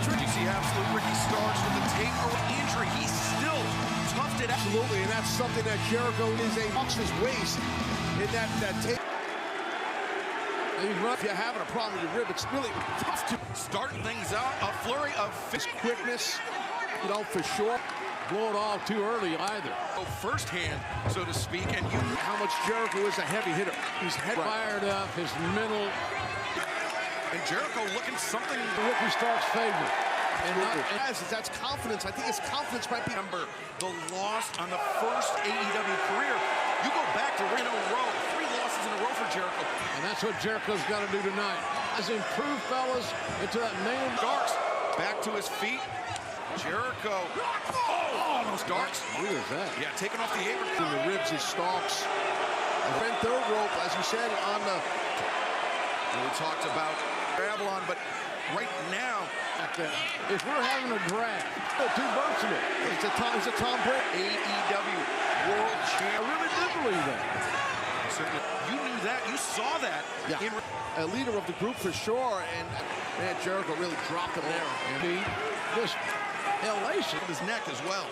You see absolute Ricky Starks with the tape injury. He still toughed it out. Absolutely, and that's something that Jericho is a boxer's waist in that tape. If you're having a problem with your rib, it's really tough to Starting things out, a flurry of quickness, you know, for sure. Blow it all too early either. Firsthand, so to speak, and you know how much Jericho is a heavy hitter. He's fired up, his mental. And Jericho looking something Ricky Starks' favor. And that's confidence. I think his confidence might be number the loss on the first AEW career. You go back to in a row, 3 losses in a row for Jericho. And that's what Jericho's got to do tonight. Has improved, fellas, into that main. Starks back to his feet. Jericho. Oh, Starks. Who is that? Yeah, taking off the apron. In the ribs is Starks. And third rope, as you said, on the. We talked about Babylon, but right now, if we're having a draft, 2 votes in it. It's a Tom Brady. AEW World Champion. I really did believe that. Certainly. You knew that. You saw that. Yeah. A leader of the group for sure. And man, Jericho really dropped him there. And he just elation of his neck as well.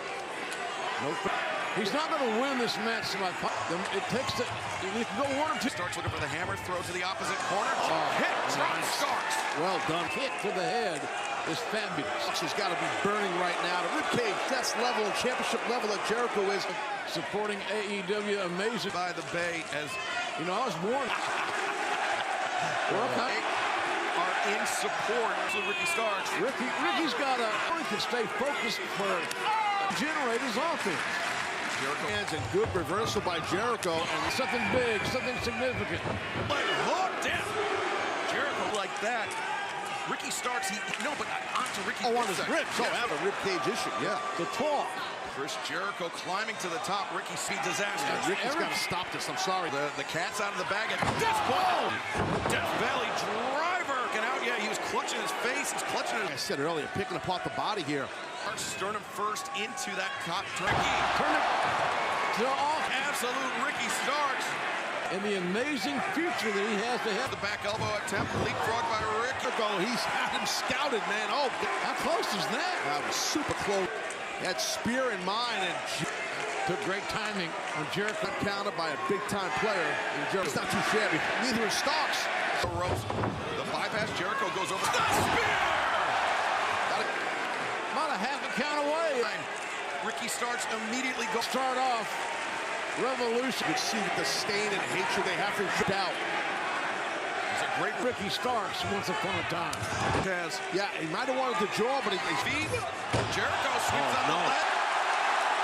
Nope. He's not going to win this match. It takes it. He can go 1 or 2. Starts looking for the hammer. Throw to the opposite corner. Hit. Nice. Starks. Well done. Kick to the head is fabulous. He's got to be burning right now. The ribcage, best level, championship level that Jericho is. Supporting AEW, amazing. By the Bay, as you know, I was born. They are in support of Ricky Starks. Ricky's got to stay focused for generate his offense. Jericho hands and good reversal by Jericho, and something big, something significant. But hooked in. Jericho like that. Ricky Starks, but onto Ricky. Oh, on his ribs. Oh, have a ribcage issue. Yeah. The talk. Chris Jericho climbing to the top. Ricky speed disaster. Yeah, Ricky's got to stop this. I'm sorry. The cat's out of the bag. And Death Valley driver. Get out. Yeah, he was clutching his face. He's clutching it. Like I said earlier, picking apart the body here. Sternum first into that cop. Ricky. Turn it to off. Absolute Ricky Starks. And the amazing future that he has to have. The back elbow attempt. Leapfrog by Rick. He's had him scouted, man. Oh, how close is that? That was super close. He had spear in mind and took great timing when Jericho counted by a big-time player. And Jericho's not too shabby. Neither is Starks. The ropes. The bypass. Jericho goes over. The spear! About a half a count away. Ricky Starks immediately goes. Start off. Revolution. You can see the disdain and hatred they have for each out. He's a great Ricky Starks once upon a time. Yeah, he might have wanted to draw, but he feed. Jericho sweeps up the leg.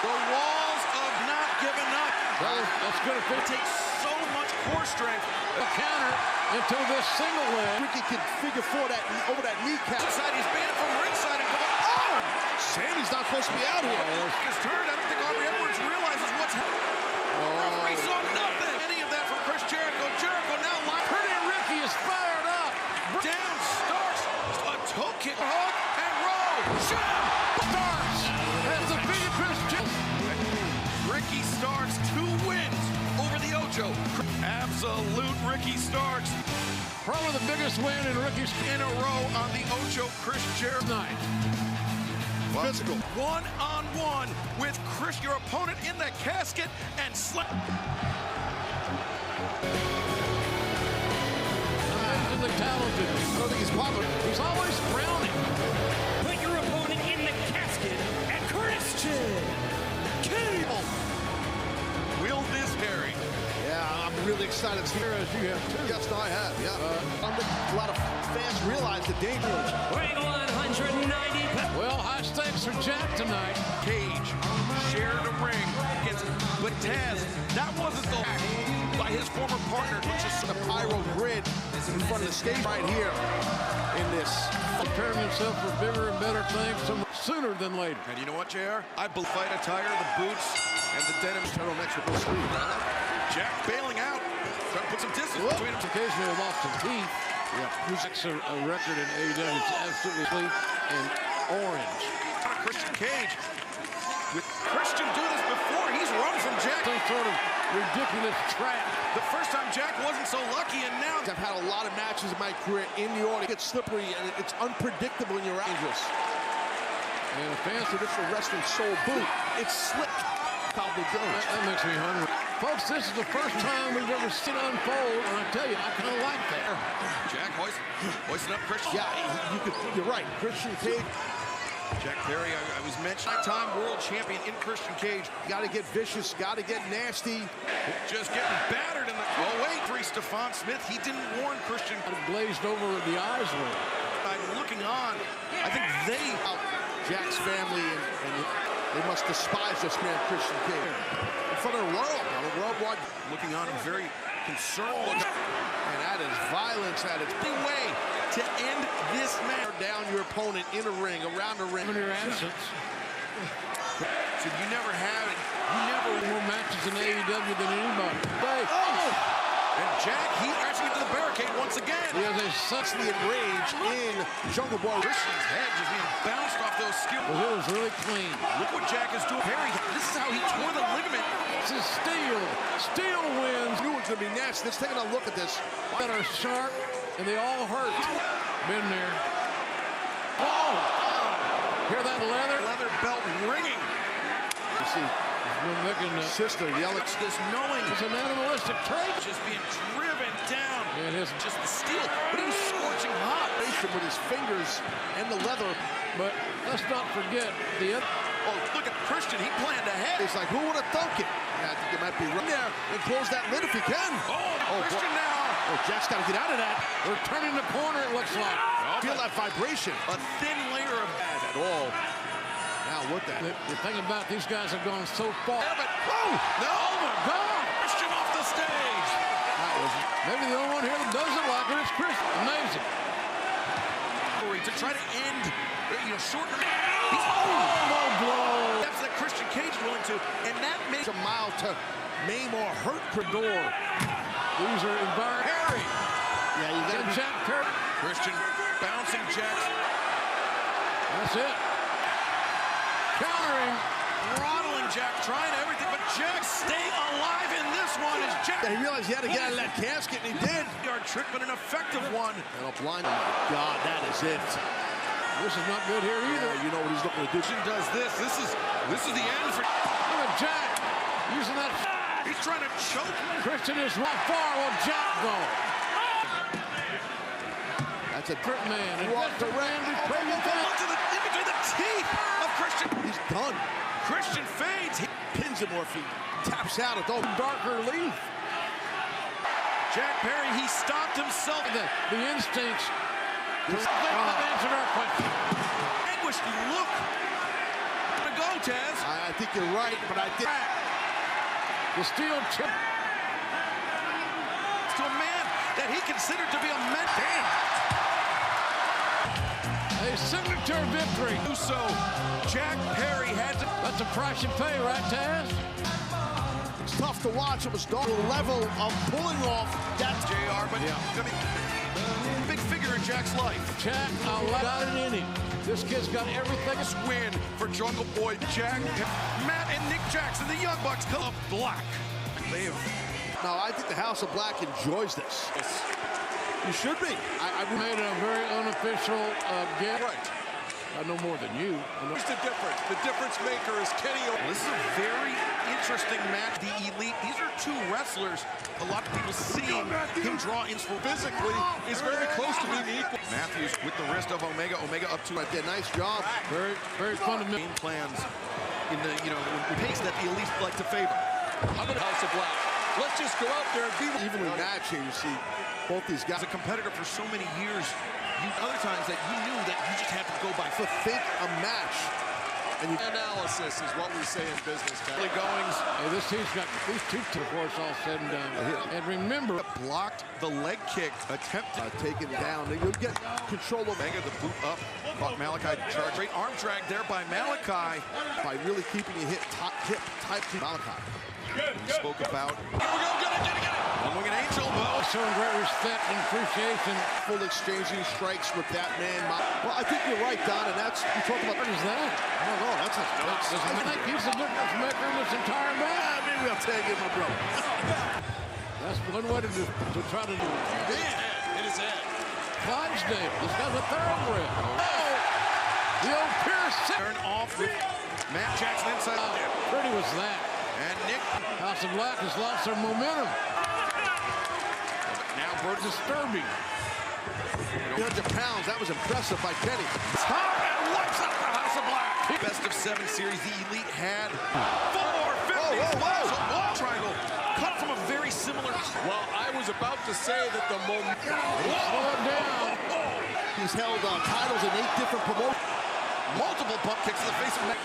The walls of not giving up. That's good. It takes so much core strength. The counter into this single leg. Ricky can figure 4 that over that kneecap. He's banned from ringside and oh! Sammy's not supposed to be out here. His turn. I don't think Aubrey Edwards realizes what's happening. Referee saw nothing. Any of that from Chris Jericho. Jericho now live. Pretty Ricky is fired up. Down Starks. A toe kick. Hook and roll. Starks has defeated Chris Jericho. Ricky Starks 2 wins over the Ocho. Absolute Ricky Starks. Probably the biggest win in Ricky's in a row on the Ocho Chris Jericho night. Physical. 1-on-1 with Chris, your opponent in the casket, and slap. The talented. I don't think he's popular. He's always frowning. Put your opponent in the casket and Christian Cable. Will this Harry? Yeah, I'm really excited to hear as you have too. Yes, I have. Yeah. A lot of fans realize the danger. Weighing 190. Well, high stakes for Jack tonight. Cage shared a ring against, but Taz, that wasn't the by his former partner, which is the pyro grid in front of the stage right here in this. Preparing himself for bigger and better things sooner than later. And you know what, JR? I believe fight attire, the boots, and the denim turtlenecks with no sleeve. Jack bailing out, trying to put some distance between them. Occasionally lost some teeth. Yeah, who's a record in AEW? It's absolutely sleek and orange. Christian Cage. With Christian do this before. before, he's run from Jack. Some sort of ridiculous trap. The first time Jack wasn't so lucky, and now I've had a lot of matches in my career in the audience. It's slippery and it's unpredictable and you're dangerous. And a fancy So this is a wrestling soul boot. It's slick. that makes me hungry. Folks, this is the first time we've ever seen it unfold, and I tell you, I kind of like that. Jack hoisting up Christian. Yeah, you're right. Christian Cage. Jack Perry, I was mentioning, time world champion in Christian Cage. Got to get vicious, got to get nasty. Just getting battered in the... Oh, wait, Stephon Smith, he didn't warn Christian. Glazed over the eyes were. I'm looking on. I think they... Jack's family, and they must despise this man, Christian Cage. In front of the world, the worldwide. Looking on and very concerned. And that is violence at its The way to end this match. down your opponent in a ring, around the ring. In your absence. So you never had it. You never More matches in AEW than anybody. Hey. And Jack, he crashing into the barricade once again. He has a Suchly enraged in Jungle Boy. Christian's head just being bounced off those skills. Well, it was really clean. Look what Jack is doing. Perry, this is how he tore the ligament. This is Steel. Steel wins. Knew it was going to be nasty. Let's take a look at this. That are sharp, and they all hurt. Been there. Oh! Hear that leather? Leather belt ringing. You see, We're making sister yelling. This knowing it's an animalistic trait. just being driven down. It is. Just the steel, but he was scorching hot. With his fingers and the leather. But let's not forget the other. Oh, look at Christian. He planned ahead. It's like, who would have thunk it? Yeah, I think it might be right there and close that lid if he can. Christian boy. now. Oh, Jack's got to get out of that. We're turning the corner, it looks like. Feel that vibration. A thin layer of Bad at all. Now what the? The thing about these guys have gone so far. Oh, no. Oh my God! Christian off the stage. Maybe the only one here that doesn't like it is Chris. Amazing. To try to end, shorten. He's low blow. That's that Christian Cage is willing to, and that makes A mile to maim or hurt Door. These are environment. Perry. Yeah, you got to Jack Perry. Christian bouncing Jack's, That's it. Countering. throttling Jack, trying everything, but Jack staying alive in this one is Jack. He realized he had to get out of that casket, and he did. Yard trick, but an effective one. And a blind. Oh my God, that is it. This is not good here either. You know what he's looking to do. Christian does this. This is the end for. Look at Jack using that. He's trying to choke. Christian is not far. Will Jack go? That's a Trip man. And Walked Mr. Randy Craven. In between the teeth of Christian. He's done. Christian fades. Pins him, or if he taps out, it's all Darker leaf. Jack Perry, he stopped himself. The instincts. They answered our question. Anguished look. To go, Taz. I think you're right, but I did. The steel chip. To a man that he considered to be a man. Damn. A signature victory. So Jack Perry had to. That's a price you pay, right, Taz? It's tough to watch. It was dark level of pulling off that. JR, but I mean, big figure in Jack's life. Jack, I got it in him. This kid's got everything. This win for Jungle Boy Jack. Matt and Nick Jackson, the Young Bucks, come up black. They have. No, I think the House of Black enjoys this. You should be. I made a very unofficial guess. Right. I know more than you. Here's the difference. The difference maker is Kenny Omega. This is a very interesting match. The Elite, these are two wrestlers. A lot of people seeing him draw inspiration. Physically, is very close to being equal. Matthews with the wrist of Omega. Omega up to Right there, nice job. Very, very fundamental. game plans in the pace that the Elite like to favor. How about House of Black? Let's just go out there and be Evenly matched here. You see both these guys. As a competitor for so many years, other times that you knew that you just had to go by To think a match. And you, analysis is what we say in business. early goings. Hey, this team's got these two before it's all said and done. And remember, Blocked the leg kick attempt. taken down. You'll get control of Omega the boot up. Caught Malachi to charge. Great arm drag there by Malachi. by really keeping your hip tight to Malachi. We spoke about. Here we go, get it. One winged angel. Oh, Showing great respect and appreciation. Full exchanging strikes with that man. Well, I think you're right, Don, and that's, you talk about. What is that? I don't know, that's I think he's the difference maker in this entire match. maybe I'll tag in my brother. That's one way to try to do it. Hit his head. Clydesdale, this guy's a thoroughbred. Oh, the old Pierce. turn off with Matt Jackson inside. How pretty was that? And Nick. House of Black has lost their momentum. Now Brody's Disturbing. 300 pounds, that was impressive by Kenny. and lights up the House of Black. Best of 7 series, the Elite had 450 triangle. Cut from a very similar. Well, I was about to say that the moment. Slow it down. He's held titles in 8 different promotions. Multiple bump kicks to the face of Matt.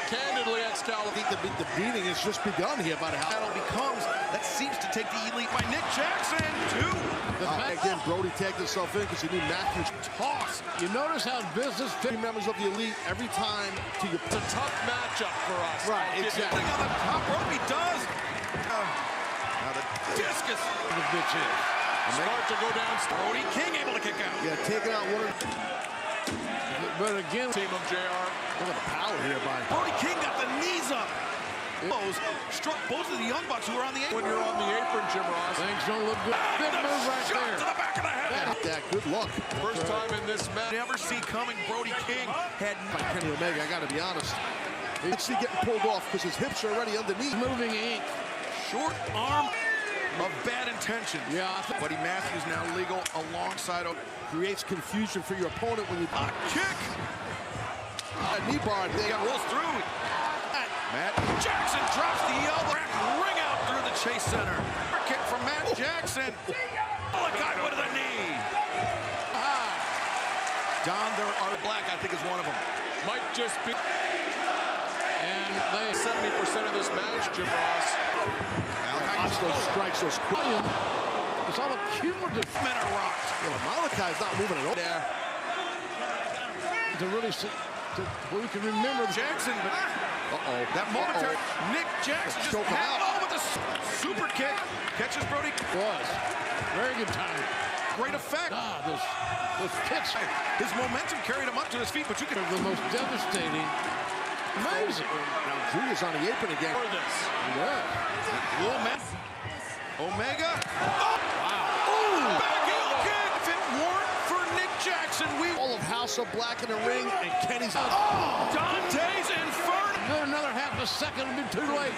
Candidly, Excalibur. I think the beating has just begun here by the Battle becomes that seems to take the Elite by Nick Jackson. 2. Again, Brody tagged himself in because he knew Matthews Toss. You notice how business fit. members of the Elite every time to your. It's a tough matchup for us. Right, I'll give you exactly. On the top rope, he does. Now the discus. The bitch is. Start to go down. Brody King able to kick out. Yeah, taking out one of the. But again, Team of JR. Look at the power here by. Brody King got the knees up. Struck both of the Young Bucks who were on the apron. When you're on the apron, Jim Ross. things don't look good. Big move right Shot there. to the back of the head. That good luck. First time in this match. Never see coming. Brody King had By Kenny Omega, I got to be honest. Let's see getting pulled off because his hips are already underneath. Moving ink. short arm of bad intentions. Yeah. Buddy Matthews now legal alongside. Creates confusion for your opponent when you. A kick. A knee bar. They got rolls through. Matt Jackson drops the elbow. Ring out through the Chase Center. Kick from Matt Jackson. Oh, a guy with a knee. Don, there are Black, I think, is one of them. Might just be. And they 70% of this match, Jim Ross. Watch those strikes, those quick. it's all a cumulative Men are rocked. Malachi's not moving it over. There. to really where you can remember Jackson, but that momentary. Nick Jackson just Choke him held out. on with a super kick. Catches Brody. was. Very good time. Great effect. Those kicks are His momentum carried him up to his feet, but you can. the most devastating. Amazing. Now Drew's on the apron again. For this. Yeah. Omega. Oh! Wow. Ooh! Back heel kick. If it weren't for Nick Jackson, we. All of House of Black in the ring, and Kenny's. Oh! Dante's Inferno. Another half a second would be too late.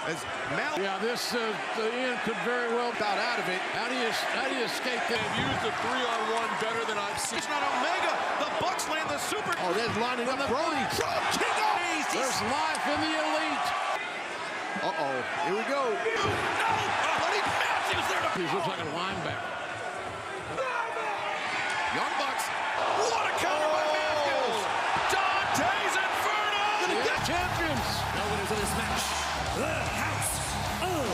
As Mal. Yeah, this the end could very well Got out of it. How do you escape that? They've used the 3-on-1 better than I've seen. It's not Omega. The Bucks land the super. Oh, they're lining up Brody. King of Ace. There's life in the elite. Uh-oh. Here we go. No! Buddy Matthews there to. He looks like a linebacker. Young Bucks. What a counter by Matthews. Dante's Inferno. The champions. Now winners of this match, the House of.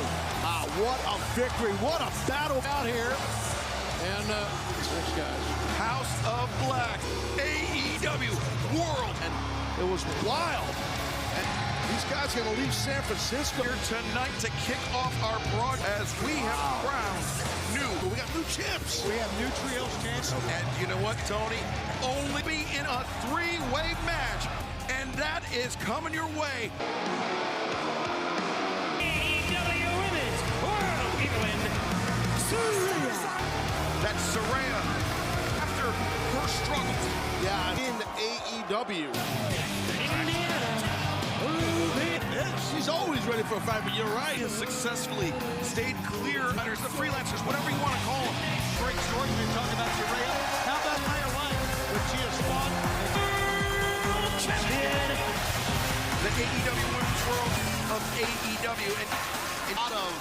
What a victory. What a battle. Out here. And next guys. House of Black. AEW World. And it was wild. And these guys are going to leave San Francisco. Here tonight to kick off our broadcast as we have crowned We got new champs. We have new trios champs. And you know what, Tony? Only be in a three-way match. And that is coming your way. AEW Women's World England, Saraya. That's Saraya. After her struggles. Yeah, in AEW. Indiana. She's always ready for a fight, but you're right. He has successfully stayed clear. The freelancers, whatever you want to call them. Great story when you talk about Saraya. How about Nia Light, when she has fought? Champion. The AEW Women's World of AEW. And Out of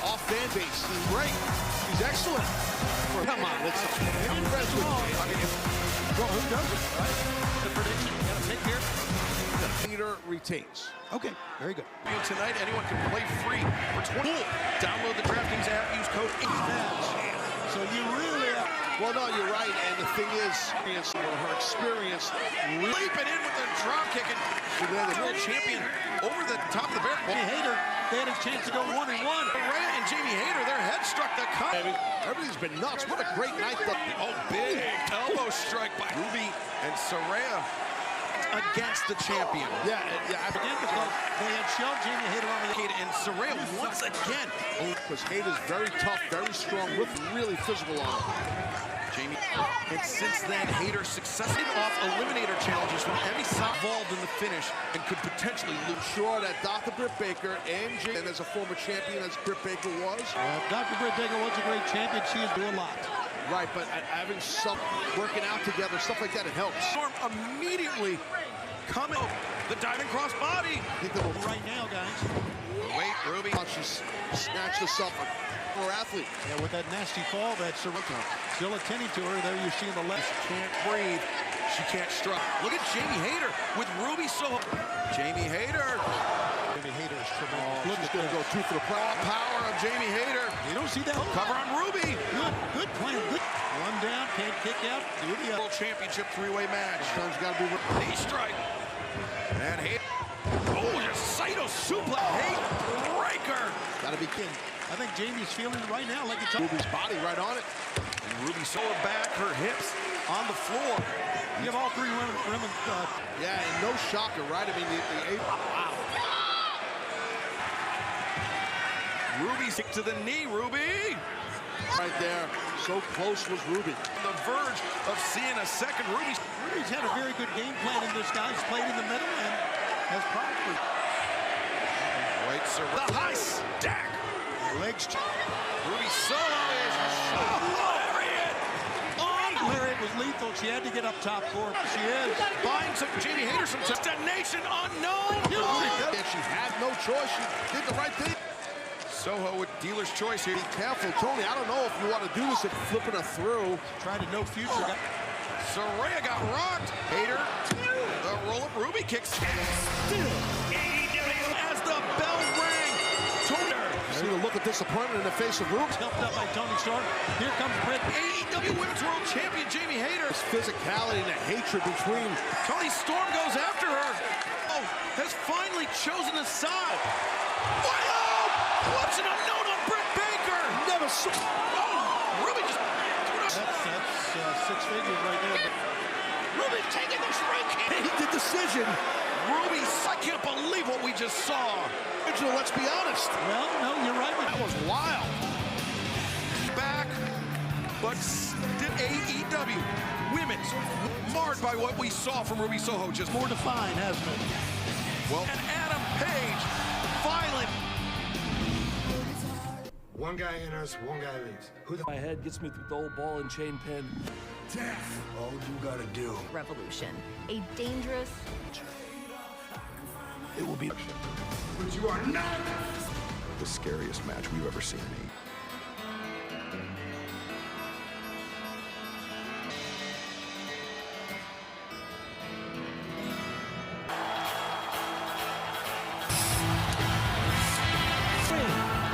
off fan base. She's great. She's excellent. Come on, let's. I'm impressed with her. I mean, Well, who doesn't, right? The prediction you got to take here. Peter retains. Okay, very good. tonight, anyone can play free for 20. Download the DraftKings app. Use code AEW. So you really have Well, no, you're right. And the thing is, her experience, Leaping in with the drop kick, and the world champion over the top of the barrel. Jamie Hayter, they had a chance to go 1-1. Rhea and Jamie Hayter, their head struck the cut. Everything's been nuts. What a great night. Oh, big elbow strike by Ruby and Saraya against the champion. Yeah. Again, because they had shown Jamie Hayter on the And Saraya once again. Because Hayter's very tough, very strong, with really physical on him. Jamie. And since then, Hayter successfully off eliminator challenges from any side involved in the finish and could potentially lose. Sure that Dr. Britt Baker and as a former champion as Britt Baker was. Dr. Britt Baker was a great champion. She is doing a lot. Right, but having some working out together, stuff like that, it helps. Storm immediately coming. The diving cross body. I think that will Right now, guys. Wait, Ruby. She snatched herself for her athlete. Yeah, with that nasty fall, that's still attending to her. There you see on the left. She can't breathe. She can't strike. Look at Jamie Hayter with Ruby Soho. Jamie Hayter. Jamie Hayter is tremendous. Look, she's going to go two for the Power of Jamie Hayter. You don't see that. Cover on Ruby. Good plan. Good. One down, can't kick out. Do the other. World Championship three-way match. Sometimes got to be. Knee strike. And Hayter. Oh, just Saito suplex. Hayter breaker. Got to be king. I think Jamie's feeling it right now like it's Ruby's body right on it. And Ruby Soho back, her hips on the floor. You have all three women. Yeah, and no shocker, right? I mean, wow. Ruby stick to the knee, Ruby. Right there. So close was Ruby. On the verge of seeing a second Ruby. Ruby's had a very good game plan in this, guys. Played in the middle and has probably. Wait, sir. The high stack. Legs. Ruby Soho is lariat. Lariat was lethal. She had to get up top for it. She is. Finds some Jamie Hayter some destination unknown. Yeah, she had no choice. She did the right thing. Soho with dealer's choice here. Be careful, Tony. I don't know if you want to do this if flipping her through. Trying to no future. Saraya got rocked. Hayter, the roll-up Ruby kicks. Still AEW As the bell rang, Tony. See the look of disappointment in the face of Ruby. Helped up by Tony Storm. Here comes Britt. AEW Women's World Champion Jamie Hayter. This physicality and the hatred between. Tony Storm goes after her. Oh, has finally chosen a side. Wow! What's an unknown on Britt Baker? Never saw. Oh, Ruby just. That's six figures right there. Ruby taking the strike. He did decision. Ruby, I can't believe what we just saw. Let's be honest. Well, no, you're right. That was wild. Back, but still AEW Women's marred by what we saw from Ruby Soho just More defined, hasn't it? well. And Adam Page, violent. One guy enters, one guy leaves. Who the My head gets me through the old ball and chain pin. death? All you gotta do. Revolution, a dangerous. It will be. But you are not The scariest match we've ever seen.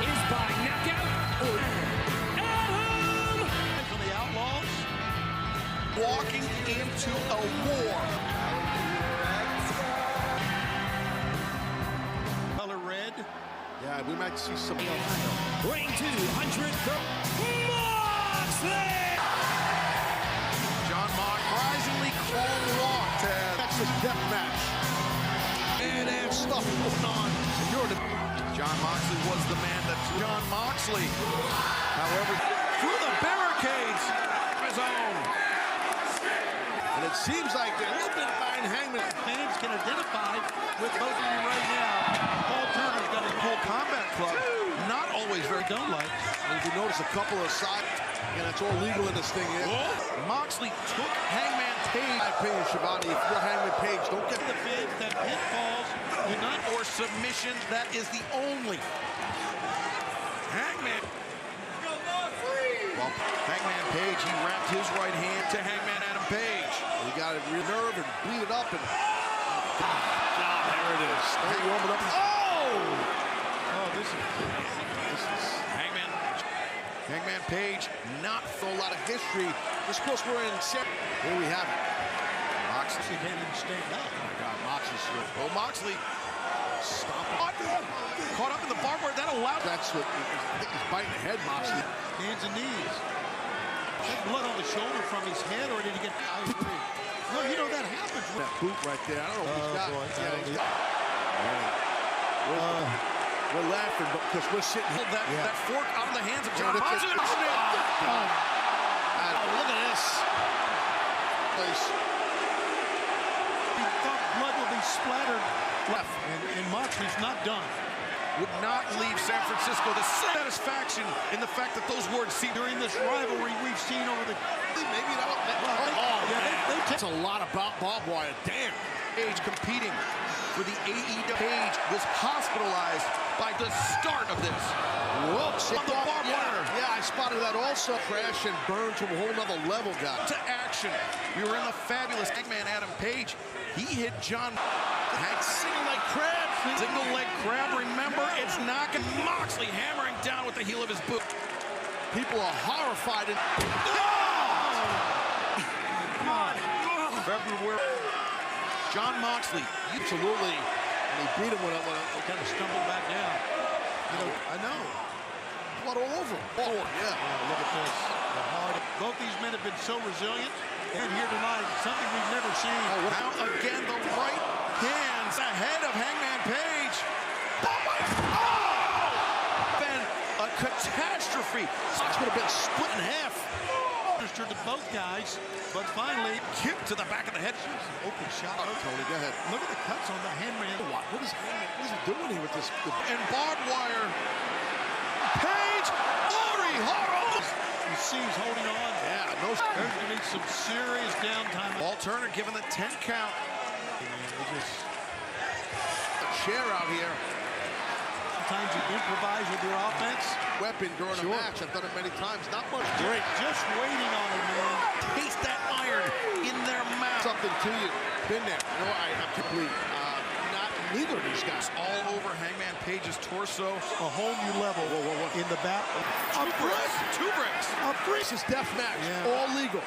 is by knockout or Adam. For the Outlaws. Walking into a war. Color red. Yeah, we might see some. Ring 200 from Moxley. John Mock surprisingly chrome walk. That's his death match. And Stuff going on. You're the. John Moxley was the man that John Moxley. However, through the barricades, his own. And it seems like a little bit behind Hangman. Fans can identify with both of you right now. Paul Turner's got a Full Combat Club, not always very don't like. And if you notice a couple of side, and it's all legal in this thing here. Moxley took Hangman Page. My opinion, Shivani, if you're Hangman Page, don't get The fans that pinfalls do not. Or submission, that is the only. Hangman. Well, Hangman Page, he wrapped his right hand to Hangman Adam Page. You got to nerve and beat it up and. God, there it is. There you open up. Oh! Oh, this is. Hangman. Hangman Page, not for a lot of history. This, of course, we're in. Here we have it. Moxley Can't even stand up. Oh my God, Moxley's here. Oh, Moxley. Stop it. Caught up in the barbed wire. That allowed. That's what I think he's biting the head, Moxley. Hands and knees. Is that blood on the shoulder from his head, or did he get? I agree. No, you know that happens. That boot right there. I don't know if he's got. Boy, Yeah, we're laughing because we're sitting here. That fork out of the hands of John Moxley. Look at this. He thought blood would be splattered left, and Moxley's not done. Would not leave San Francisco the satisfaction in the fact that those words see During this rivalry we've seen over the... Maybe that. That's a lot about barbed wire. Damn. Page competing for the AEW. Page was hospitalized by the start of this. Whoops. On the barbed wire. Yeah, I spotted that also. Crash and burn to a whole nother level, guy. To action. We were in the fabulous Hangman Adam Page. He hit John. Had single leg crab. Single leg crab. Remember, it's knocking Moxley hammering down with the heel of his boot. People are horrified. February. John Moxley. Absolutely. And he beat him when I Kind of stumbled back down. You know, I know. Blood all over him. Oh, yeah. Look at this. The heart. Both these men have been so resilient. And here tonight, something we've never seen. Now again, the right hands ahead of Hangman Page. Been a catastrophe. This would have been split in half. To both guys, but finally, Kick to the back of the head. open shot. Tony, go ahead. Look at the cuts on the Hangman. What is he doing here with this? And barbed wire. Page. Ori Horror. You see he's holding on. Yeah, no. There's going to be some serious downtime. Ball Turner given the 10 count. A chair out here. Sometimes you improvise with your offense. Weapon during a match. I've done it many times. Not much. Great. Just waiting on him, man. Taste that iron in their mouth. Something to you. Been there. You know, I'm complete. Not neither of these guys. All over Hangman Page's torso. A whole new level in the back. Two bricks. This is death match. Yeah. All legal.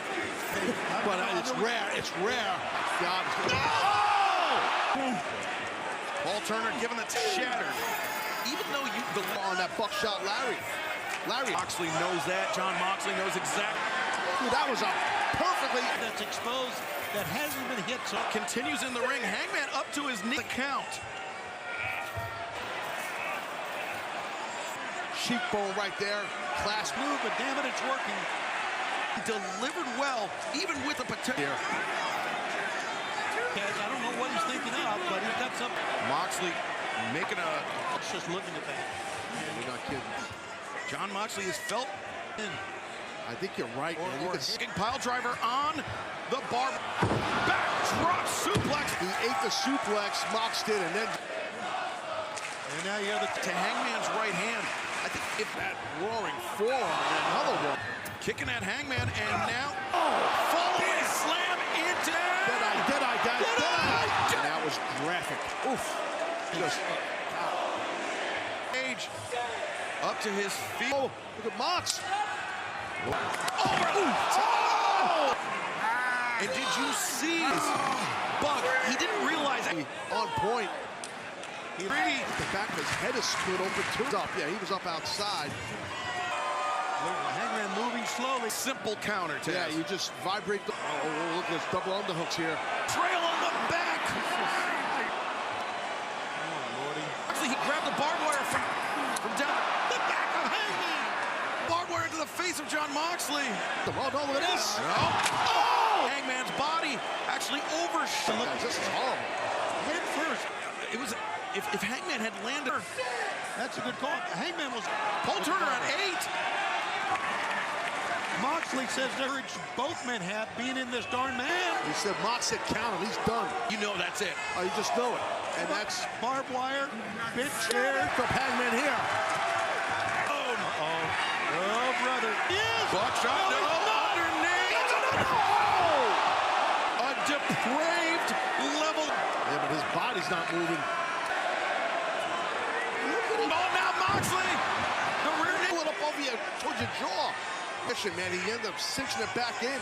But it's rare. It's rare. God. Paul Turner given the shattered. Even though you On that buckshot Larry. Moxley knows that. John Moxley knows exactly. Dude, that was a perfectly. That's exposed. That hasn't been hit. So Continues in the ring. Hangman up to his knee. The count. Cheekbone right there. class move, but damn it, it's working. Delivered well, even with the potential. I don't know what he's thinking of, but he's got something. Moxley making a... Just looking at that. You're not kidding. John Moxley has felt... I think you're right, man. You can pile driver on the bar. Backdrop suplex. He ate the suplex, Mox did, and then... And now you have the... To Hangman's right hand. I think if that roaring forearm and another one. Kicking at Hangman, and now... Falling slam into... Deadeye, guys. Deadeye. And that was graphic. Oof. Just... Page up to his feet. Oh, look at Mox. Oh! And did you see Buck? He didn't realize it. On point. The back of his head is split open too. Up. Yeah, he was up outside. Hangman moving slowly. Simple counter, Taz. Yeah, you just vibrate the... Oh, look, there's double underhooks here. Trail on the back. Oh, Lordy. Actually, he grabbed the barbed wire from down the back of Hangman. Barbed wire into the face of John Moxley. Oh, no, look at this. No. Oh! Hangman's body actually overshot. This is horrible. Head first. It was... If Hangman had landed... That's a good call. Hangman was... Paul Turner at 8. Moxley says courage both men have being in this darn man. He said Mox said count him. He's done. You know that's it. Oh, you just know it. And that's barbed wire, big chair. from Hangman here. Oh, no. Oh, brother. Yes. Buckshot, no. Underneath. A depraved level. Yeah, but his body's not moving. Oh, now Moxley. The rear naked. Up over via towards your jaw. Man, he ended up cinching it back in.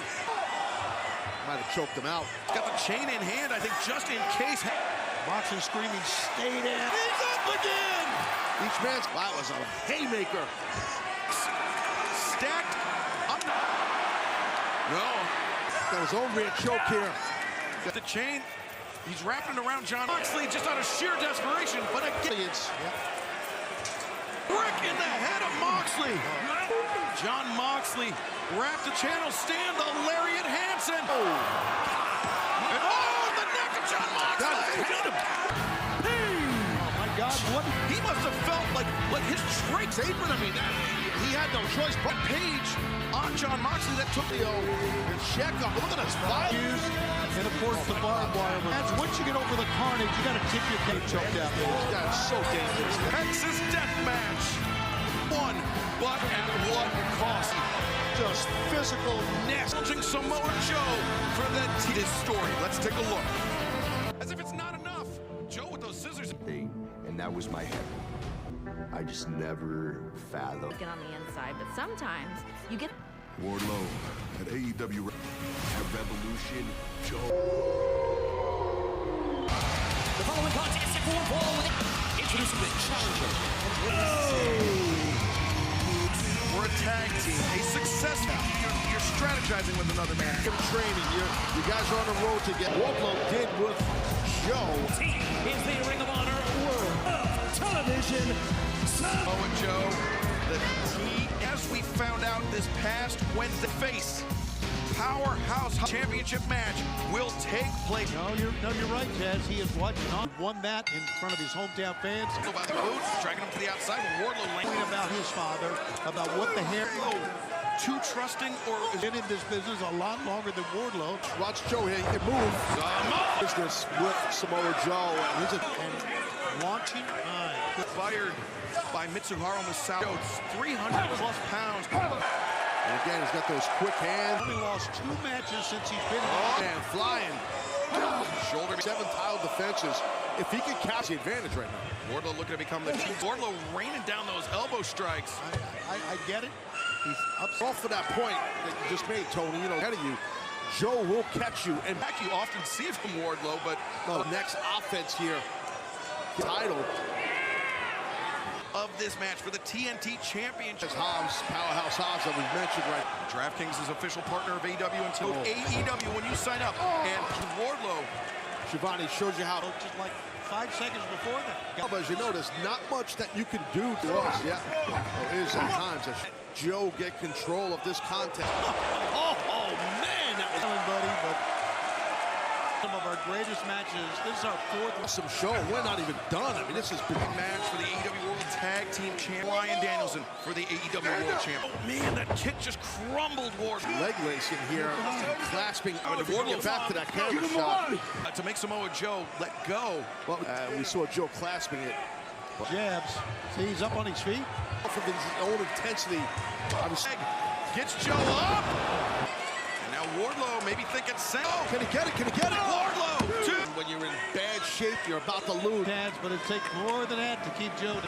Might have choked him out. Got the chain in hand, I think, just in case. Moxley screaming, stay down. He's up again. Each man's that was a haymaker. Stacked up. No. Got his own rear choke here. Got the chain. He's wrapping around Jon Moxley just out of sheer desperation, but again. Brick in the head of Moxley. Jon Moxley wrapped the channel stand, the lariat Hansen. And the neck of Jon Moxley. Got him. Oh my God, what? He must have felt like his traits apron. I mean, he had no choice. But Page on Jon Moxley that took the check up. Look at us Views, and of course the barbed wire. That's once you get over the carnage, you got to tip your cape choked out. This guy's so dangerous. Texas death match. One, but at what cost? Just physical nest. Challenging Samoa Joe for this story. Let's take a look. As if it's not enough. Joe with those scissors. And that was my head. I just never fathomed. Get on the inside, but sometimes you get. Wardlow at AEW at Revolution, Joe. The following contest is for one. Introducing the challenger. We're a tag team, a success. You're strategizing with another man. Training, you guys are on the road to get. Wardlow did with Joe. Team is the Ring of Honor World of Television. Samoa Joe, the T, as we found out this past Wednesday, face powerhouse championship match will take place. No, you're right, Taz. He is won that in front of his hometown fans. By the boots, dragging him to the outside, but Wardlow laying About his father, about what the hair. Too trusting or Been in this business a lot longer than Wardlow. Watch Joe here. He can move. Business with Samoa Joe. And launching fired by Mitsuharu Misato. It's 300 plus pounds. And again, he's got those quick hands. only lost 2 matches since he's been And flying. Shoulder 7 tile defenses. If he can catch the advantage right now. Wardlow looking to become the chief. Wardlow raining down those elbow strikes. I get it. He's up Off for that point that you just made, Tony, ahead of you. Joe will catch you. And Back you often see from Wardlow, but next offense here. Title. of this match for the TNT Championship. Hobbs, Powerhouse Hobbs that we mentioned right. DraftKings is official partner of AEW until AEW when you sign up. And Wardlow. Shivani shows you how. just like 5 seconds before that. As you know, there's not much that you can do to us. Yeah, there is at times. Joe get control of this contest. Oh man, that was buddy, but some of our greatest matches. This is our 4th. Awesome show. We're not even done. I mean, this is big Match for the AEW World Tag Team Champ. Ryan Danielson for the AEW World Champ. Oh man, that kick just crumbled Wardlow. leg lacing here, clasping. Wardlow get back to that camera shot. To make Samoa Joe let go. Well, we saw Joe clasping it. Jabs. See, he's up on his feet. From his own intensity. Gets Joe up. And now Wardlow maybe thinking, oh, can he get it? Can he get it? Wardlow. When you're in bad shape, you're about to lose. Pads, but it takes more than that to keep Joe.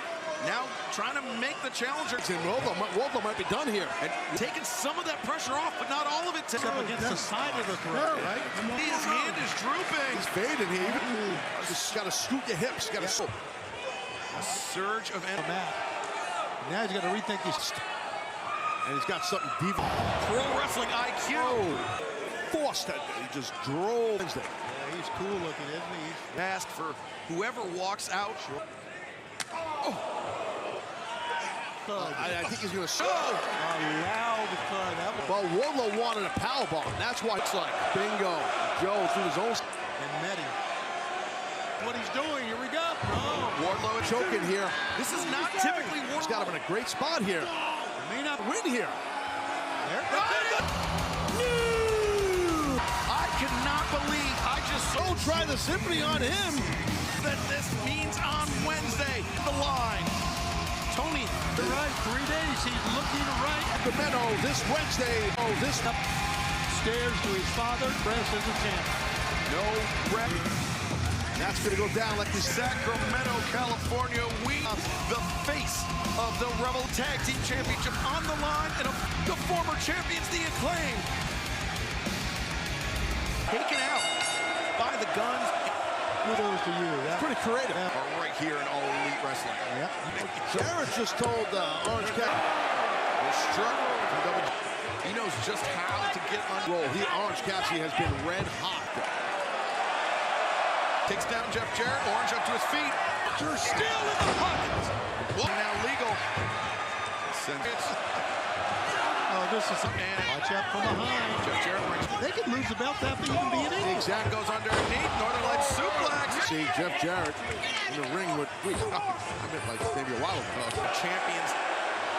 Now trying to make the challenger. And Wardlow might be done here. And taking some of that pressure off, but not all of it. Up against the side of the throat, right? His hand is drooping. He's fading here. Just got to scoot your hips. Got to. A surge of energy. Now he's got to rethink his. And he's got something deep. Pro wrestling IQ. Forced it. He just drove. Yeah, he's cool looking, isn't he? Fast for whoever walks out. I think he's going to. Allow the thud. Well, Wardlow wanted a powerbomb. That's why it's like bingo. Joe through his own. And Medi. What he's doing. Here we go. Wardlow is choking here. This is not typically Wardlow. He's got him in a great spot here. May not win here. There. I cannot believe I just saw. Try the symphony on him. That this means on Wednesday. The line. Tony. You're right. 3 days. He's looking right at the Meadow this Wednesday. This stairs to his father. Press as a champ. No rep. That's going to go down like we said. Sacramento, California, the face of the Rebel Tag Team Championship on the line, and the former champions, the Acclaim, taken out by the Guns. Kudos to you. That's pretty creative. Are right here in All Elite Wrestling. Yep. Jarrett just told Orange Cat. He knows just how to get on roll. Orange Cassidy has been red hot. Takes down Jeff Jarrett. Orange up to his feet. You're still in the pocket. Well, now legal. This is a man. Watch out from behind. Jeff Jarrett brings. They could lose the belt after even being in. Exact goes underneath. Northern Lights suplex. See Jeff Jarrett in the ring with. I meant like maybe a while ago. Champions,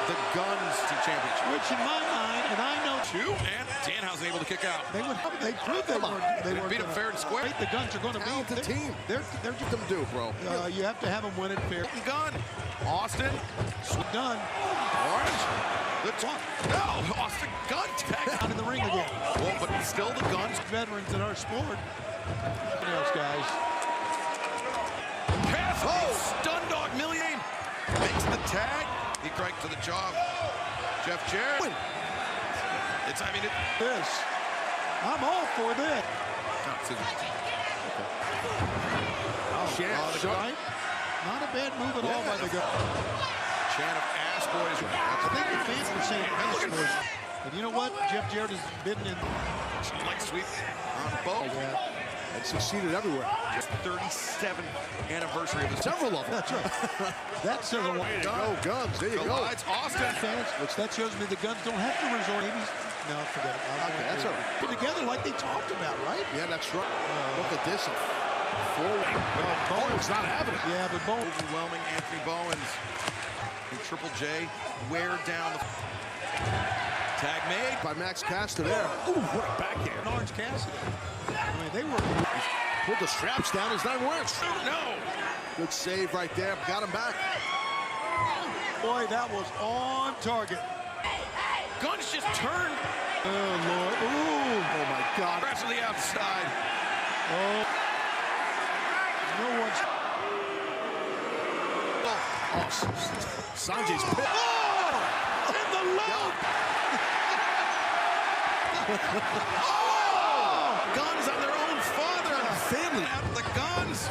the Guns Championship. Which in my mind, and I know two, and Danhausen able to kick out. They proved they weren't beat them fair and square. The Guns are going to beat the team. They're just them do, bro. You have to have them win it fair. Gun. Austin. Done. Orange. No, Austin Gunn tagged out in the ring again. Well, but still the Guns. Veterans in our sport. What else, guys? Stun dog million. Makes the tag. He right to the job. Jeff Jarrett. This. I'm all for this. Right? Not a bad move at all by the Guns. Chant of ass boys. I think the fans were saying ass boys. But you know what? Jeff Jarrett has been in. Like sweep on both. And succeeded everywhere. Just 37th anniversary of the several of them. That's right. That's several. There you go, Guns. There you go. It's Austin fans, which that shows me the Guns don't have to resort. No, forget it. Okay, that's all right. Put together like they talked about, right? Yeah, that's right. Look at this. Bowen's not having it. Yeah, but Bowen. Overwhelming Anthony Bowens. And Triple J wear down the tag made by Max Caster there. Ooh, what a backhand. Orange Cassidy. I mean, they were pulled the straps down. He's not worse. No. Good save right there. Got him back. Boy, that was on target. Guns just turned. Oh, Lord. Ooh. Oh, my God. Rest of the outside. Oh. No one's. Sanjay's pit. Oh! In the loop! Guns on their own father. Family. Out of the Guns.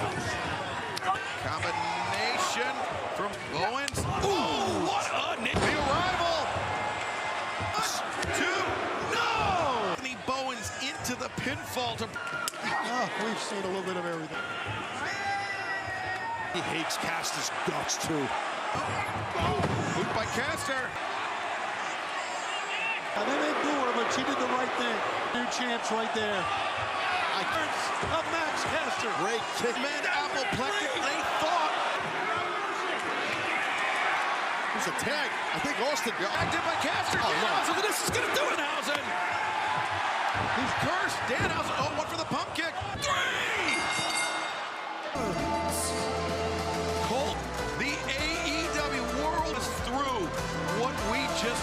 Combination from Bowens. Ooh, what a nick. The arrival. 2. No! Anthony Bowens into the pinfall. We've seen a little bit of everything. He hates Caster's guts, too. Boot by Caster. They may boo her, but she did the right thing. New champs right there. Of Max Caster. Great kick. Man, apoplectic. They thought. There's a tag. I think Austin. Acted by Caster. Danhausen. No. This is going to do it, Hausen. He's cursed. Danhausen. Oh, one for the pump kick. 3. Colt. The AEW world is through what we just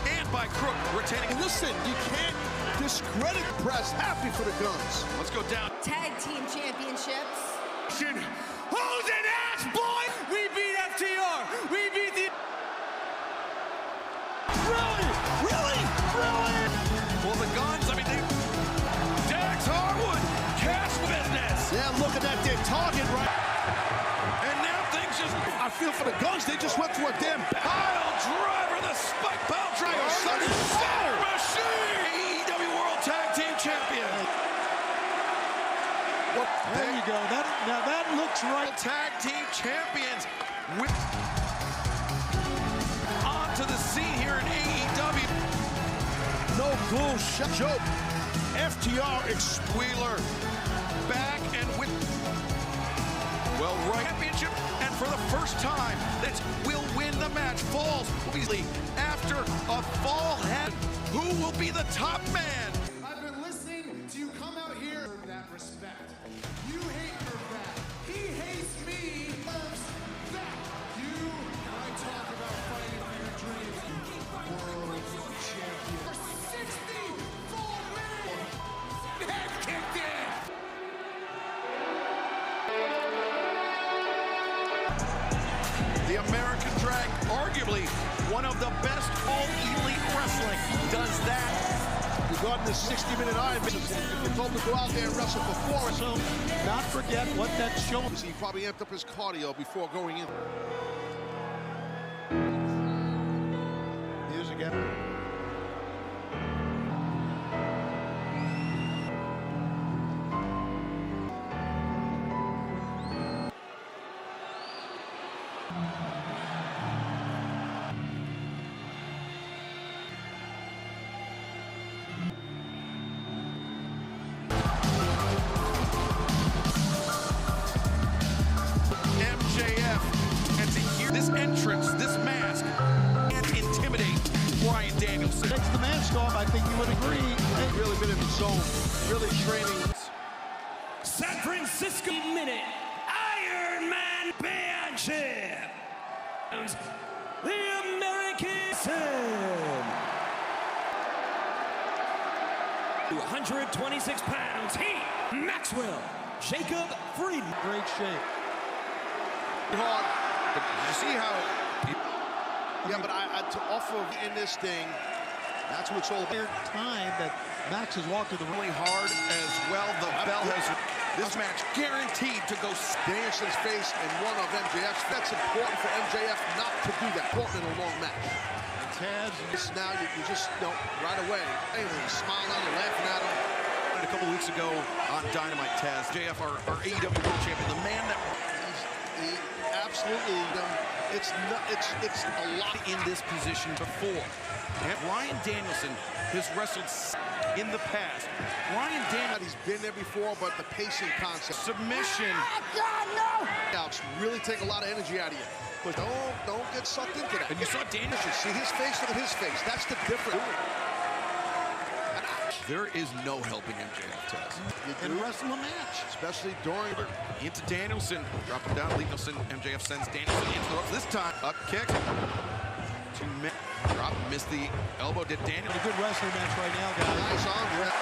and by Crook retaining. Listen, you can't discredit the press. Happy for the Guns. Let's go down. Tag team championships. Who's an ass boy? We beat FTR. We beat the. Really? Well, the Guns. I mean, Dax Harwood, cash business. Yeah, look at that. They're target right. And now things just. I feel for the Guns. They just went through a damn pile driver. The spike pile driver. Center machine. AEW World Tag Team Champion. There you go. Now that looks right. Tag Team Champions with onto the scene here in AEW. No bullshit joke. FTR Wheeler back and with right championship, and for the first time that will win the match falls after a fall head. Who will be the top man? I've been listening to you come out here for that respect. You hate your back. He hates me. That you and I talk about fighting for your dreams. World champion for 64 minutes. Head kicked in. arguably one of the best all elite wrestling, does that. Regarding this 60-minute Iron Man, if you're told to go out there and wrestle before, So, not forget what that shows. he probably amped up his cardio before going in. Here's again. This entrance, this mask, can't intimidate Bryan Danielson. Takes the mask off, I think you would agree. They've really been in the zone, really training. San Francisco Minute Iron Man Band Champ, the American Sin. 226 pounds, he, Maxwell Jacob Friedman. Great shape. Hard. But did you see how? Yeah, but to offer in this thing, that's what it's all about. Time that Max has walked to the Really hard as well. The bell has this match guaranteed to go. Danielson's face and one of MJF's. That's important for MJF not to do that. Important in a long match. Taz. This now you just right away. Anyway, smiling at him, laughing at him. A couple weeks ago on Dynamite, Taz, JF, our AEW World Champion, the man that absolutely. It's a lot in this position before. And Bryan Danielson has wrestled in the past. Bryan Danielson, he's been there before, but the pacing concept. Submission. God, no! Now, it's really take a lot of energy out of you. But don't get sucked into that. And you saw Danielson. See his face, look at his face. That's the difference. There is no helping MJF, Taz. You can wrestle a match, especially during. Into Danielson, drop him down. Danielson, MJF sends Danielson into the ropes. This time, up kick. Drop, missed the elbow. Did Danielson? A good wrestling match right now, guys. Nice on grab.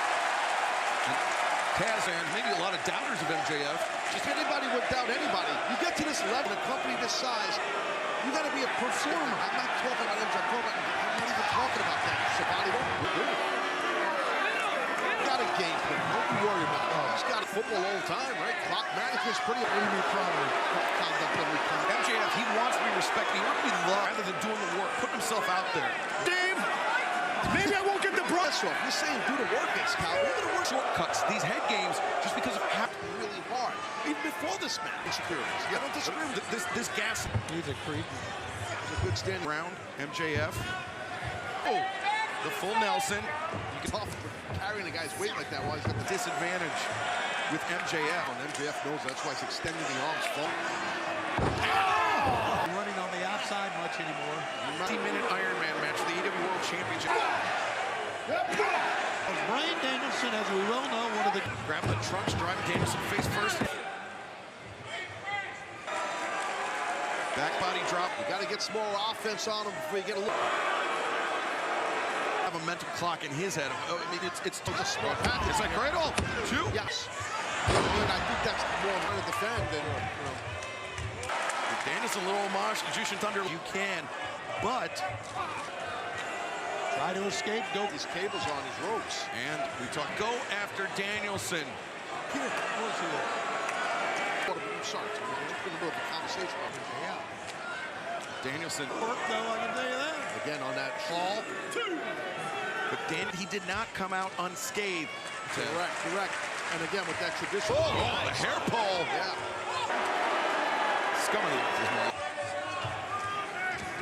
Taz and maybe a lot of doubters of MJF. Just anybody would doubt anybody. You get to this level, a company this size, you got to be a performer. I'm not talking about MJF. I'm not even talking about that. Somebody got a game plan. Don't you worry about it. He's got football all the time, right? Clock management's pretty conduct every time. MJF, he wants to be respected. He wants to be loved rather than doing the work, putting himself out there. Dave, maybe I won't get the brush off. You're saying do the work, it's Kyle. We're going to work shortcuts, these head games, just because of how really hard. Even before this match. Experience. Yeah, don't disagree with this gas. He's a creep. It's a good standing round. MJF. Oh, the full Nelson. You can tough carrying a guy's weight like that while he's got the disadvantage with MJF. And MJF knows that's why he's extending the arms full. Running on the outside much anymore. 50-minute Iron Man match for the AEW World Championship. Bryan Danielson, as we well know, one of the grab the trunks, driving Danielson face first. Back body drop. You got to get some more offense on him before you get a look. Have a mental clock in his head. I mean, it's a smart package. It's like cradle. Two. Yes. I mean, I think that's more going to defend than Danielson, a little homage to Jushin Thunder. You can, but try to escape. Go. These cables on his ropes. And we talk. Go after Danielson. Here, where's he? Sorry, it's been a little bit of a conversation. Yeah. Danielson. Work though, I can tell you that. Again on that fall. But he did not come out unscathed. Correct. And again with that traditional. Oh, the hair pull. Yeah. Scummy.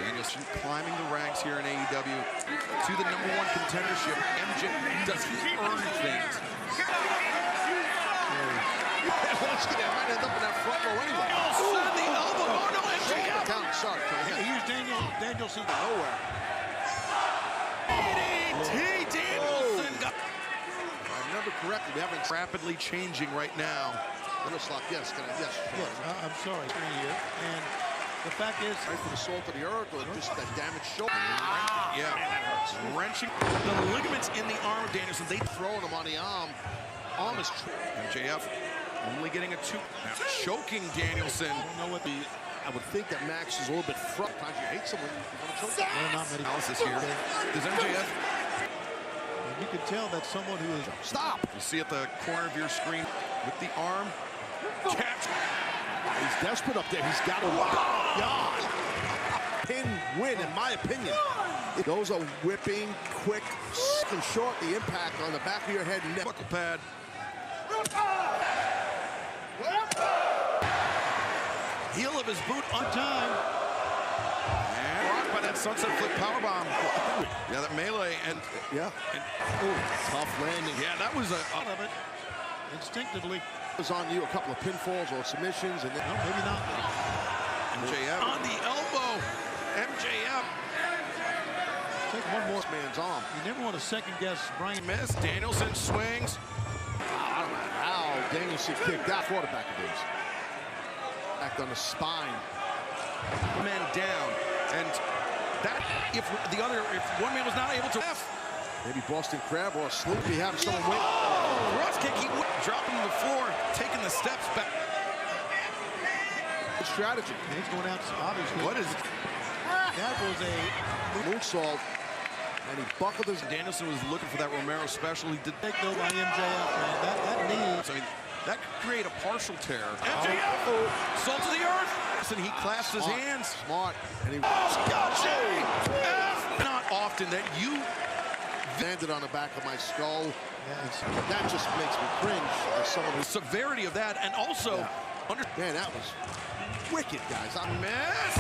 Danielson climbing the ranks here in AEW to the #1 contendership. MJ, does he earn things? Once again, might end up in that front row anyway. Oh, the elbow. Oh, no, MJF. Sorry. Here's Danielson nowhere. Danielson. If I remember correctly, we haven't rapidly changing right now. Middlestock, yes. Yes, I'm sorry. Here. And the fact is, right for the salt of the earth or just that damaged shoulder. Yeah, wrenching the ligaments in the arm of Danielson. They throwing him on the arm. Arm is MJF only getting a 2. Now choking Danielson. I don't know what the I would think that Max is a little bit front. Sometimes you hate someone, you want to choke them. They're not many. Analysis here. Does MJF? And you can tell that's someone who is... Stop! You see at the corner of your screen with the arm. Catch. He's desperate up there. He's got to... Wow! God! Pin win, in my opinion. Those are whipping, quick, and short. The impact on the back of your head. Buckle pad. Heel of his boot on time. And blocked by that sunset flip powerbomb. Yeah, that melee and tough landing. Yeah, that was out of it. Instinctively. It was on you, a couple of pinfalls or submissions, and then maybe not. MJF on the elbow. MJF. Take one more. Man's arm. You never want to second guess Brian. Miss. Danielson swings. I don't know how Danielson kicked that quarterback of his. Back on the spine. Man down. And that, if one man was not able to maybe Boston Crab or a Sloopy having someone wait. Oh, cross kick, he dropping to the floor, taking the steps back. Good strategy. And he's going out, obviously. What is it? That was a moonsault, and he buckled his... Danielson was looking for that Romero special. He did take though by MJF, man. That knee. I mean, that could create a partial tear. MJF, salt to the earth. And he clasped his hands. Smart. And he... Not often that you... landed on the back of my skull. That just makes me cringe as someone who... Severity of that, and also... Man, that was wicked, guys. Miss!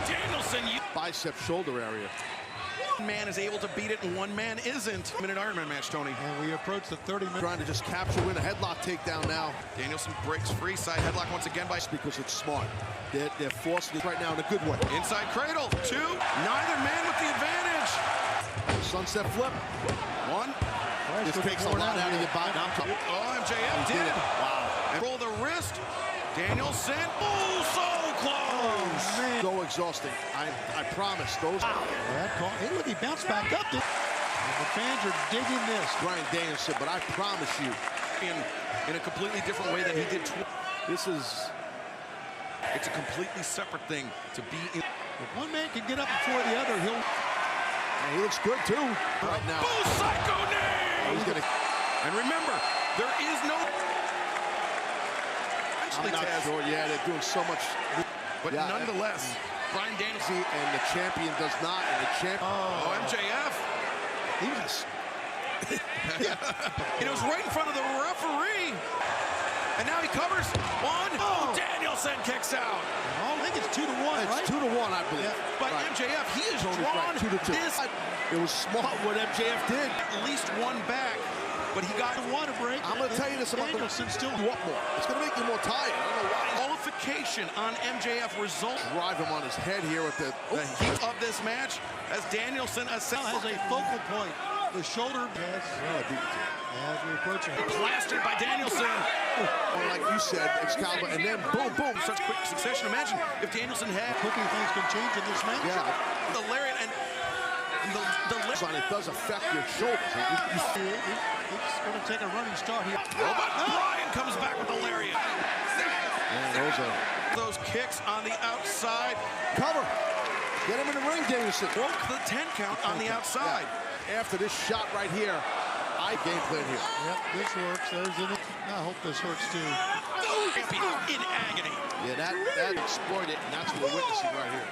Danielson, bicep shoulder area. One man is able to beat it, and one man isn't. Minute Ironman match, Tony. And we approach the 30-minute. Trying to just capture win a headlock takedown now. Danielson breaks free, side headlock once again by... Because it's smart. They're forcing it right now in a good way. Inside cradle, two. Neither man with the advantage. Sunset flip. One. This takes a lot out of your body. Oh, MJF did. Wow. And roll the wrist. Danielson. Oh, so close. Man. So exhausting. I promise. Those. Hey, look, he bounced back up. And the fans are digging this. Brian Danielson, but I promise you. In a completely different way than he did. This is... It's a completely separate thing to be in. If one man can get up before the other, he'll... And he looks good, too. Right now. Boom, psycho knee! He's gonna... And remember, there is no... I'm not sure. Yeah, they're doing so much. But nonetheless, Brian Danielson... And the champion does not. And the champion... Oh, MJF. He was... It was right in front of the referee. And now he covers one. Oh, Danielson kicks out. I think it's 2-1, right? It's 2-1, I believe. But MJF, he is drawn. 2-2. It was smart what MJF did. At least one back, but he got the water break. I'm going to tell you this about Danielson still what more. It's going to make you more tired. I don't know why. Qualification on MJF result. Drive him on his head here with the heat of this match as Danielson has a focal point. The shoulder pass. As we approach it. Plastered by Danielson. Like you said, Excalibur, and then boom, boom. Such quick succession. Imagine if Danielson had... Quickly things can change in this match. Yeah. The lariat and the lift on it does affect your shoulders. It's going to take a running start here. But Brian comes back with the lariat. And those kicks on the outside. Cover. Get him in the ring, Danielson. Broke the 10 count on the outside. Yeah. After this shot right here, game plan here. Yep, this works. There's it. I hope this hurts too. In agony. Yeah, that exploited, and that's what we're witnessing right here.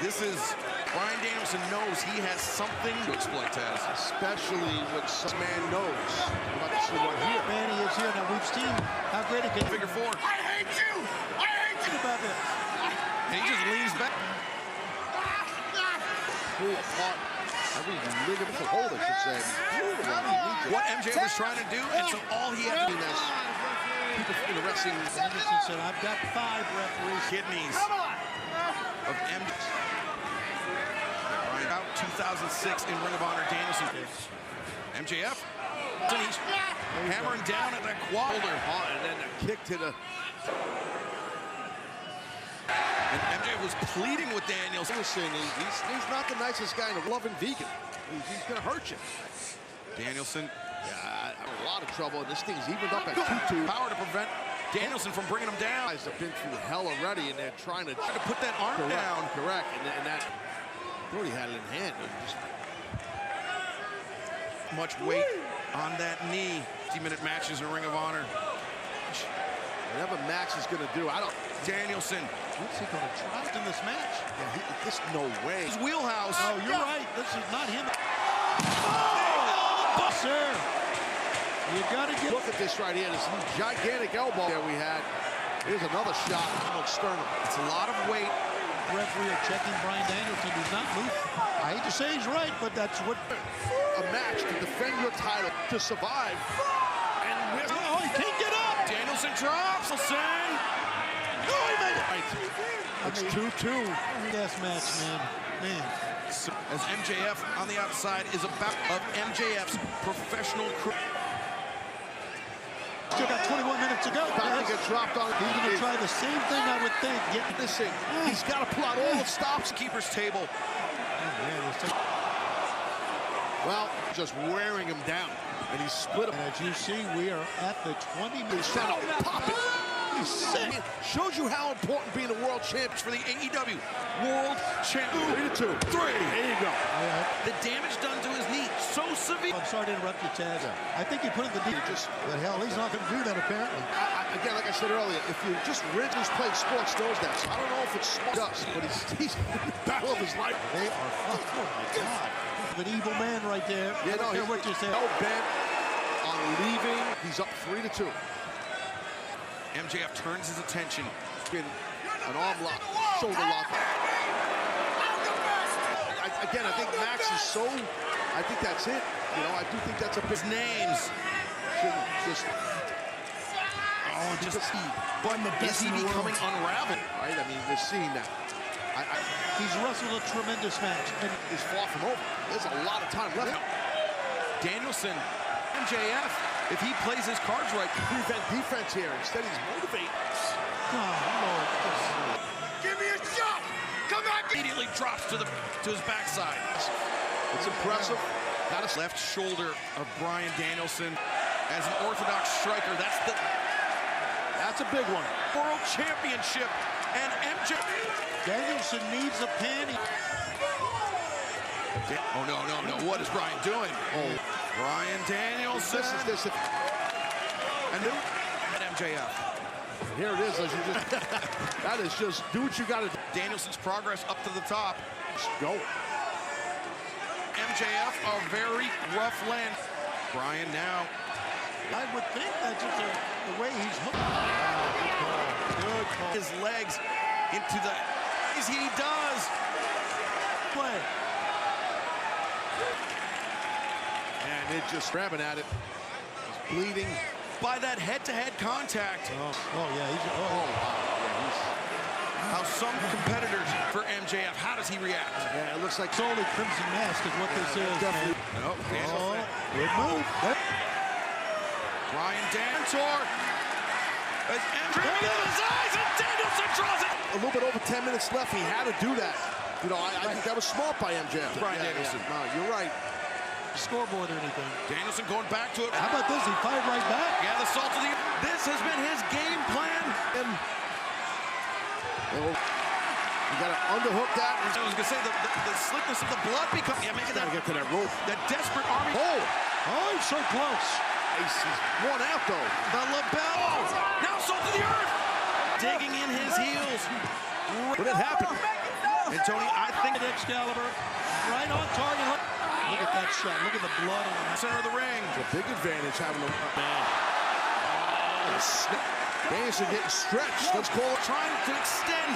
This is Brian Danielson knows he has something to exploit, Taz. Especially when some man knows about this one here. Man, he is here now. We've seen how great it can be. Figure four. I hate you! I hate you! About this. And he just leans back. Pull apart. Every ligament hold, I should say. What MJF was trying to do, and so all he had to do is people in the wrestling. Anderson said, "I've got 5 referees." Kidneys of MJF. About 2006 in Ring of Honor, Danielson. MJF. He's hammering down at that quad. And then a kick to the. And MJF was pleading with Danielson. He's not the nicest guy in the loving vegan. He's going to hurt you. Danielson. Yeah, a lot of trouble. And this thing's evened up at 2-2. Power to prevent Danielson from bringing him down. Guys have been through hell already, and they're trying to put that arm down. Correct, and that already had it in hand. Just much weight on that knee. 50-minute matches in Ring of Honor. Whatever Max is going to do, I don't. Danielson. What's he going to trust in this match? Yeah, this no way. His wheelhouse. Oh, you're right. This is not him. Oh, sir. You got to get. Look at this right here. This gigantic elbow there we had. Here's another shot on sternum. It's a lot of weight. Referee are checking Bryan Danielson. Does not move. I hate to say he's right, but that's what. A match to defend your title, to survive. And oh, he can't get up. Danielson drops. Oh, he made it. Right. It's 2-2. Yes, match, man. As MJF on the outside is about of MJF's professional career. Still got 21 minutes to go. About to get dropped on. He's going to try the same thing, I would think. Get this thing. He's got to pull out all the stops. Keeper's table. Well, just wearing him down. And he's split him. And as you see, we are at the 20 minutes. He's trying to pop it. He's sick. Shows you how important being a world champion for the AEW World Champion. 3-2. 3. There you go. The damage done to his knee so severe. I'm sorry to interrupt you, Taz. I think you put in the deep. But hell, he's not going to do that apparently. Again, like I said earlier, if you just read who's played sports knows that. So I don't know if it's smart, but he's in the battle of his life. They are fucking. Oh my God. An evil man right there. Yeah, no, he's what you said. No bent on leaving. He's up 3-2. MJF turns his attention. In an arm lock, shoulder lock. Again, I think Max is so. I think that's it. You know, I do think that's a big names. Shouldn't just. Oh, just is he becoming unraveled? Right. I mean, we're seeing that. He's wrestled a tremendous match, and he's far from over. There's a lot of time left. Danielson, MJF, if he plays his cards right, prevent defense here. Instead, he's motivating. Oh, Lord. Give me a shot. Come back. Immediately drops to his backside. It's impressive. Got his left shoulder of Bryan Danielson as an orthodox striker. That's a big one. World Championship, and MJF. Danielson needs a panty. Oh, no. What is Bryan doing? Oh, Bryan Danielson. This. And MJF. Here it is. As you just, that is just do what you got to do. Danielson's progress up to the top. Go. MJF, a very rough land. Bryan now. I would think that's just the way he's hooked. Good call. His legs into the. He does. Play. And it just grabbing at it. He's bleeding. By that head-to-head contact. Oh yeah. How some competitors for MJF, how does he react? Yeah, it looks like solely Crimson Mask is what this is. Definitely. Good move. Bryan Dantor. As MJF in his eyes, and Danielson draws it. A little bit over 10 minutes left. He had to do that. You know, I think that was smart by MJF. Bryan Danielson. No, you're right. Scoreboard or anything. Danielson going back to it. How about this? He fired right back. Yeah, the salt of the. This has been his game plan. And you got to underhook that. I was going to say the slickness of the blood becomes. Yeah, making that. Get to that rope. That desperate army. Oh, he's so close. He's one out though. The lapel. Now salt to the earth. Digging in his heels. What had happened? And Tony, I think Excalibur right on target. Look at that shot. Look at the blood on the center of the ring. It's a big advantage having a man. Danielson getting stretched. Let's call it. Trying to extend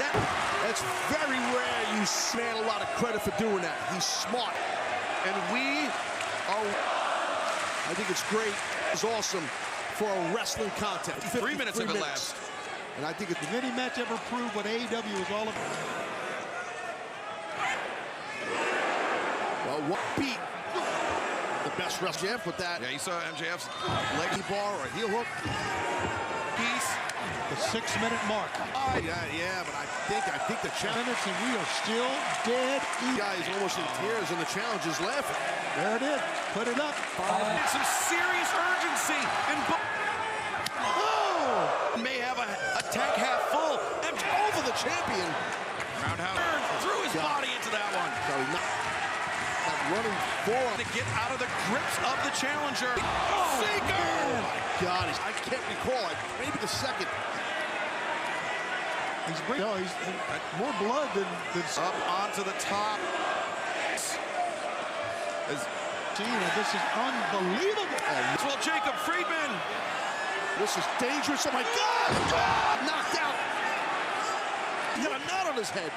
that. That's very rare. You man a lot of credit for doing that. He's smart. And we are. I think it's great. It's awesome for a wrestling contest. 3 minutes of it last. And I think it's if any match ever proved what AEW is all about. Well, what beat the best wrestler with that? Yeah, you saw MJF's leg bar or a heel hook piece. The 6-minute mark. Yeah, but I think the challenge. And we are still dead. Guys almost in tears, and the challenge is laughing. There it is. Put it up. Some serious urgency in both. Oh! May have a tank half full. And Over the champion. Roundhouse threw his body into that one. Sorry, not that running forward. To get out of the grips of the challenger. Oh, Seeker! God, I can't recall it. Maybe the second. He's more blood than Up onto the top. Gina, this is unbelievable. Well, Jacob Friedman. This is dangerous. Oh, my God. Knocked out. He got a knot on his head.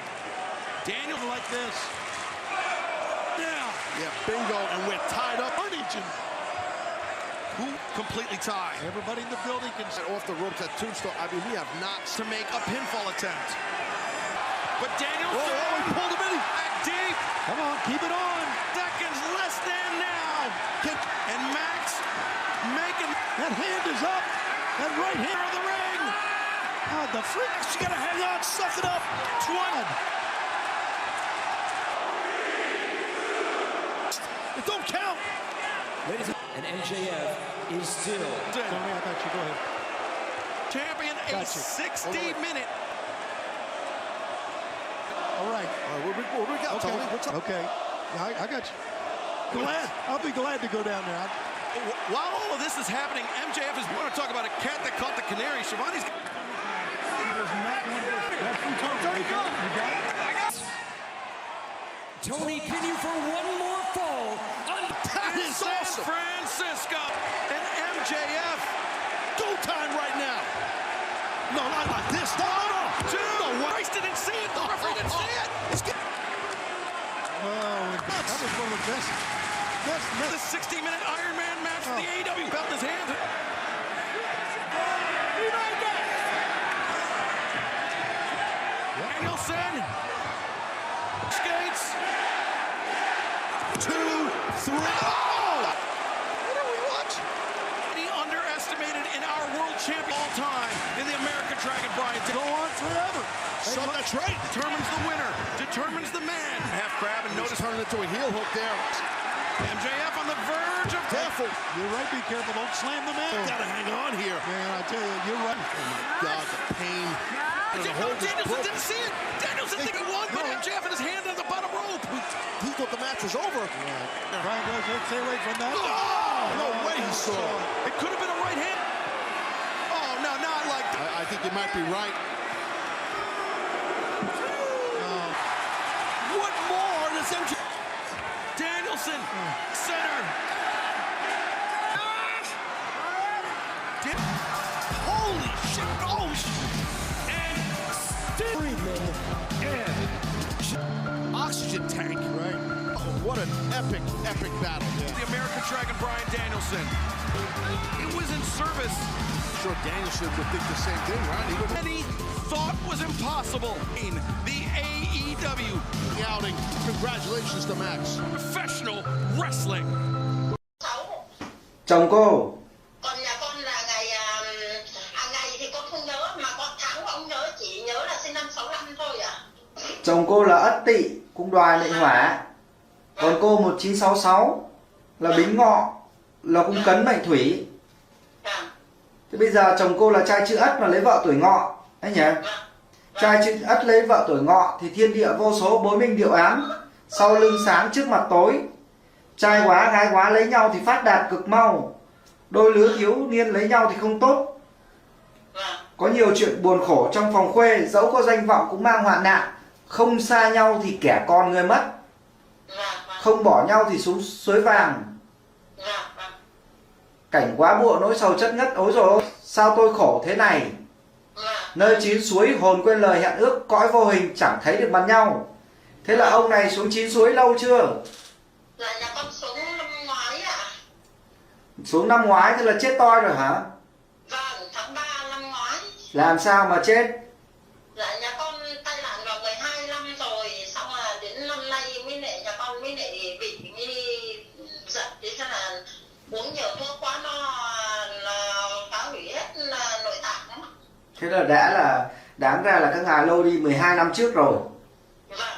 Daniel Like this. Now. Yeah, bingo, and we're tied up. Who completely tied. Everybody in the building can Set off the ropes at Tombstone. I mean, we have knots To make a pinfall attempt. But Daniel he pulled him in. back deep. Come on, keep it on. Seconds less than now. And Max making That hand is up. That right hand of the ring. the freak. You gotta hang on, suck it up. 20. It don't count. And MJF is still Tony, I thought you go ahead. Champion, a Gotcha. 60-minute. All right. What we got, Okay. Tony? What's up? Okay. I got you. I'll be glad to go down there. While all of this is happening, MJF is want to talk about a cat that caught the canary. Shivani's Tony pin you for one more fall. That is San awesome. Francisco and MJF. Go time right now. No, not like this. No. Christ didn't see it. The referee didn't see it. That was one of the best. The 60-minute Iron Man match for the AEW belt in his hand. Danielson skates. 2, 3. Oh! What are we watching? He underestimated in our world champion all time in the American Dragon Bryan. Go on forever. So that's right. Determines the winner. Determines the man. Half grab and Notice notice turning into a heel hook there. MJF on the verge of Careful. You're right. Be careful. Don't slam the man. Gotta hang on here. Man, I tell you, you're right. Oh my God, the pain. Danielson didn't see it. Danielson think he won, but MJF had his hand on the bottom rope. He thought the match was over. Brian does it. Stay away from that. No way he saw it. It could have been a right hand. Oh, no, not like that. I think you might be right. What more does MJF? Danielson, center. Holy shit. Oh, and Friedman and Oxygen tank, right? Oh, what an epic battle. the American Dragon Bryan Danielson. It was in service. I'm sure Danielson would think the same thing, right? He would Many thought was impossible in the AEW be outing. Congratulations to Max. professional wrestling. Chồng cô. Còn nhà con là ngày thì con không nhớ, mà con tháng con không nhớ, chỉ nhớ là sinh năm 65 thôi ạ. Chồng cô là Ất Tỵ, cung đoài Lệnh Hỏa. Còn cô 1966 là Bính Ngọ, là cung Cấn mệnh Thủy. Thế bây giờ chồng cô là trai chữ Ất mà lấy vợ tuổi Ngọ, anh nhỉ? Trai chữ Ất lấy vợ tuổi Ngọ thì thiên địa vô số, bối minh điệu ám, sau lưng sáng trước mặt tối. Trai quá gái quá lấy nhau thì phát đạt cực mau, đôi lứa thiếu niên lấy nhau thì không tốt. Có nhiều chuyện buồn khổ trong phòng khuê, dẫu có danh vọng cũng mang hoạn nạn. Không xa nhau thì kẻ con người mất, không bỏ nhau thì xuống suối vàng. Cảnh quá bộ nỗi sầu chất ngất, ối rồi ôi, sao tôi khổ thế này. Nơi chín suối hồn quên lời hẹn ước, cõi vô hình chẳng thấy được mặt nhau. Thế là ông này xuống chín suối lâu chưa? Là nhà con xuống năm ngoái ạ. Xuống năm ngoái, thế là chết toi rồi hả? Vâng, tháng 3 năm ngoái. Làm sao mà chết? Là nhà con tai nạn vào 12 năm rồi, xong là đến năm nay mới lại nhà con mới lại bị giật, thế là uống nhiều thuốc quá nó là phá hủy hết là nội tạng. Thế là đáng ra là các ngài lâu đi 12 năm trước rồi. Vâng,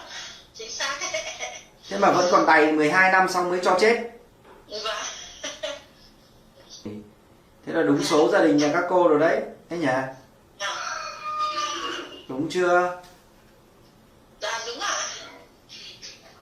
chính xác. Thế mà vẫn còn đầy 12 năm xong mới cho chết. Vâng. Thế là đúng số gia đình nhà các cô rồi đấy, thế nhỉ? Đúng chưa?